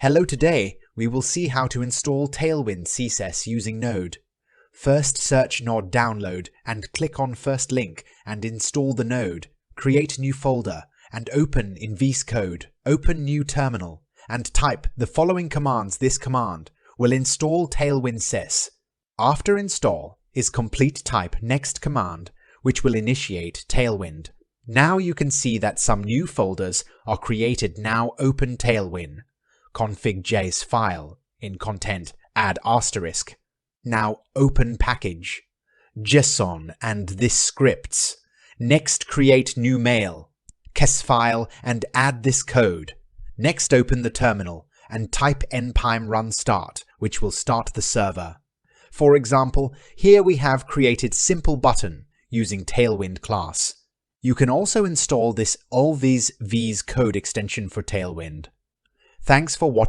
Hello, today we will see how to install Tailwind CSS using Node. First, search Node download and click on first link and install the node. Create new folder and open in VS Code. Open new terminal and type the following commands. This command will install Tailwind CSS. After install is complete, type next command, which will initiate Tailwind. Now you can see that some new folders are created. Now open Tailwind. Config.js file. In content, add asterisk. Now open package, JSON and this scripts. Next, create new mail, kes file and add this code. Next, open the terminal and type npm run start, which will start the server. For example, here we have created simple button using Tailwind class. You can also install this all these VS Code extension for Tailwind. Thanks for watching.